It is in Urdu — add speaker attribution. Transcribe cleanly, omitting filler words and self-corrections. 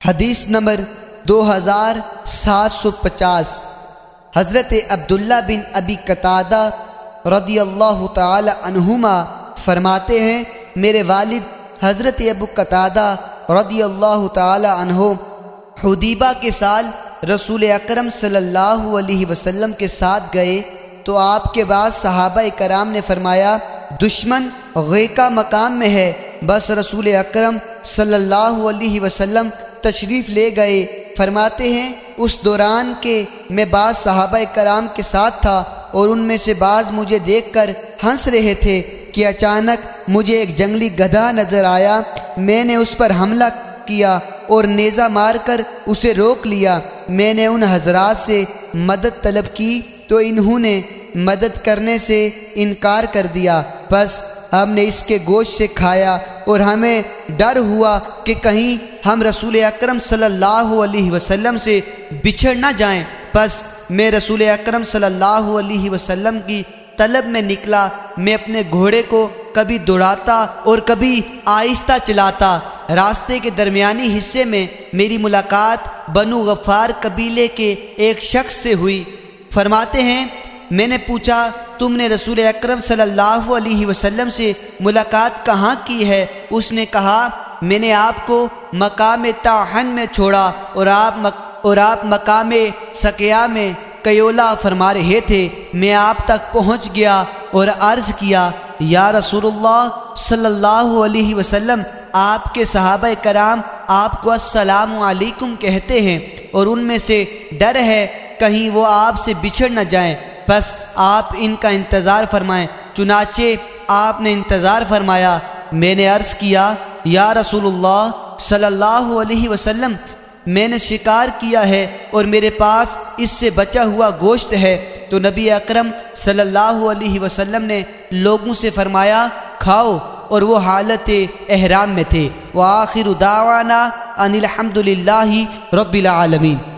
Speaker 1: حدیث نمبر 2750 حضرت عبداللہ بن ابی قتادہ رضی اللہ تعالی عنہما فرماتے ہیں، میرے والد حضرت ابو قتادہ رضی اللہ تعالی عنہ حدیبہ کے سال رسول اکرم صلی اللہ علیہ وسلم کے ساتھ گئے تو آپ کے بعد صحابہ کرام نے فرمایا، دشمن غیقہ مقام میں ہے۔ بس رسول اکرم صلی اللہ علیہ وسلم تشریف لے گئے۔ فرماتے ہیں اس دوران کہ میں بعض صحابہ کرام کے ساتھ تھا اور ان میں سے بعض مجھے دیکھ کر ہنس رہے تھے کہ اچانک مجھے ایک جنگلی گدھا نظر آیا۔ میں نے اس پر حملہ کیا اور نیزہ مار کر اسے روک لیا۔ میں نے ان حضرات سے مدد طلب کی تو انہوں نے مدد کرنے سے انکار کر دیا۔ بس ہم نے اس کے گوشت سے کھایا اور ہمیں ڈر ہوا کہ کہیں ہم رسول اکرم صلی اللہ علیہ وسلم سے بچھڑ نہ جائیں۔ بس میں رسول اکرم صلی اللہ علیہ وسلم کی طلب میں نکلا۔ میں اپنے گھوڑے کو کبھی دوڑاتا اور کبھی آہستہ چلاتا۔ راستے کے درمیانی حصے میں میری ملاقات بنو غفار قبیلے کے ایک شخص سے ہوئی۔ فرماتے ہیں میں نے پوچھا، تم نے رسول اکرم صلی اللہ علیہ وسلم سے ملاقات کہاں کی ہے؟ اس نے کہا، میں نے آپ کو مقام طاحن میں چھوڑا اور آپ مقام سقیا میں قیولہ فرما رہے تھے۔ میں آپ تک پہنچ گیا اور عرض کیا، یا رسول اللہ صلی اللہ علیہ وسلم، آپ کے صحابہ کرام آپ کو السلام علیکم کہتے ہیں اور ان میں سے ڈر ہے کہیں وہ آپ سے بچھڑ نہ جائیں، بس آپ ان کا انتظار فرمائیں۔ چنانچہ آپ نے انتظار فرمایا۔ میں نے عرض کیا، یا رسول اللہ صلی اللہ علیہ وسلم، میں نے شکار کیا ہے اور میرے پاس اس سے بچا ہوا گوشت ہے۔ تو نبی اکرم صلی اللہ علیہ وسلم نے لوگوں سے فرمایا، کھاؤ، اور وہ حالت احرام میں تھے۔ وآخر دعوانا ان الحمد للہ رب العالمین۔